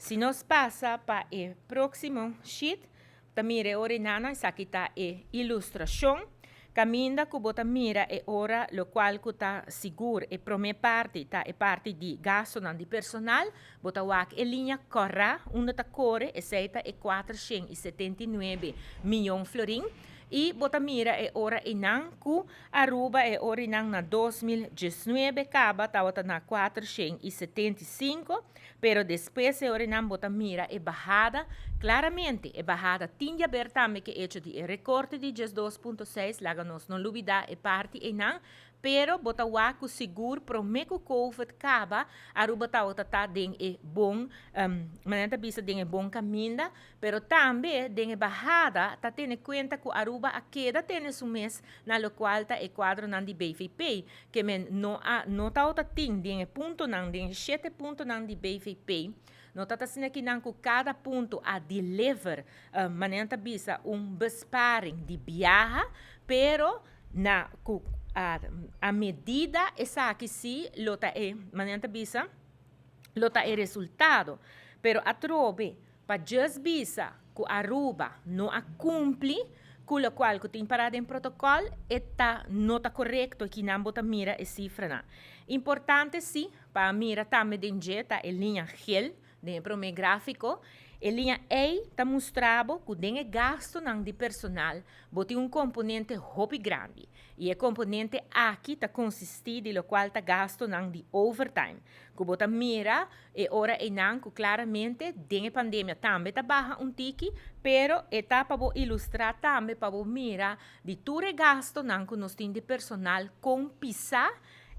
Se nós passa para o próximo sheet, tamire ora nana essa aqui tá ilustração. Caminda que bota mira e ora lo qual que tá seguro e prome parte tá e parte di gasto nan di personal bota wak e linha corra onde tá corre e seita e 479 milhões florin e bota mira e ora inang ku Aruba e ora inang na 2019 caba tawata na 475 pero después e ora inang bota mira e bajada claramente e bajada tinha bertame que hecho di e recorte di 2.6 laganos non lubida e parti inang pero bota waku seguro promeco COVID caba Aruba tawata ding e bom manenta bisa ding e bom caminda pero también ding e bajada ta tiene cuenta que Aruba a queda tiene su mes na lo cual ta e quadro nan di BVP que men no tawata ting ding e punto nan ding 7 punto nan di BVP no tata sina que nan cada ponto a deliver manenta bisa besparing di viaja pero na a medida essa que si lota é manenta bisa lota é resultado pero a trobe para just bisa que Aruba não a cumpre com o qual que tem parado em protocolo está não está correto que não bota mira e cifra na importante sim para mira também dentro tá em linha gel dentro do gráfico e linha A está mostrando que tem gasto de personal bota componente hobby grande e o componente aqui está consistido no qual está gasto de overtime que bota mira e ora e não que claramente tem pandemia também está baixa tiki pero está para ilustrar também para mira de tudo gasto que nós temos de personal com pisar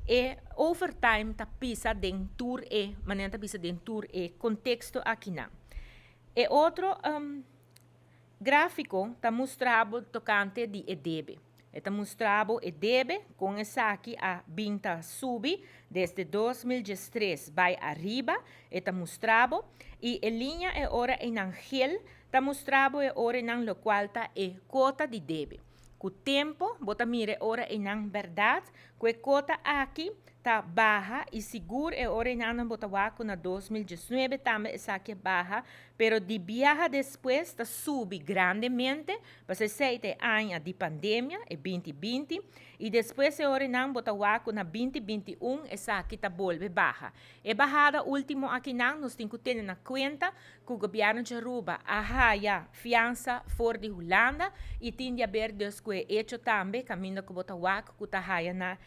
e overtime tá pisa dentro manenta pisa dentro contexto aqui não. E outro gráfico está mostrando tocante de EDB. Está mostrando EDB com essa aqui a binta sube desde 2013 vai arriba. Está mostrando e a linha é ora em angel está mostrando é ora em lo qual está é cota de DB. Com o tempo, bota mire ora em verdade, que a cota aqui está baixa e seguro é ora em bota waco na 2019 também essa aqui é baixa, pero de viaja depois está sube grandemente, para 7 anos de pandemia, é 2020, e depois é ora em bota waco na 2021 essa aqui está volve baixa. É bajada último aqui não, nós temos que ter na conta que o governo de Aruba arraia fiança fora de Holanda e tem de haver que hecho também, caminho que bota waco que está arraia na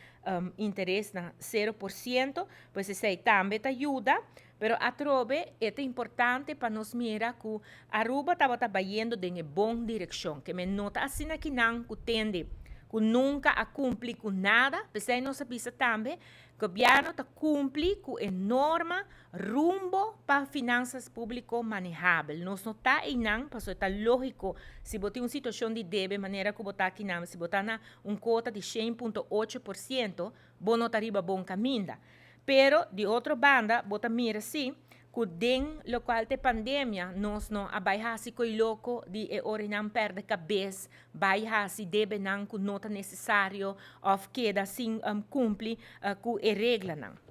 interesse na 0%, pois esse aí também te ajuda, pero a trobe é importante para nós mirar que Aruba estava trabalhando em boa direção, que me nota assim que não que tende que nunca a cumprir com nada, pensei não sabia também, que o governo está cumprir com a norma rumbo para finanças públicas manejáveis. Nós não está aí não, porque está lógico, se botar uma situação de débito, maneira que botar aqui não, se botar na cota de 100,8%, bom não estaria bom caminho. Pero, de outra banda, botar mira assim, que den lo qual te pandemia nós não abaixasi coi loco de ora não perde cabeça baixasi debe não que nota necessário of queda sim cumpre com a regra não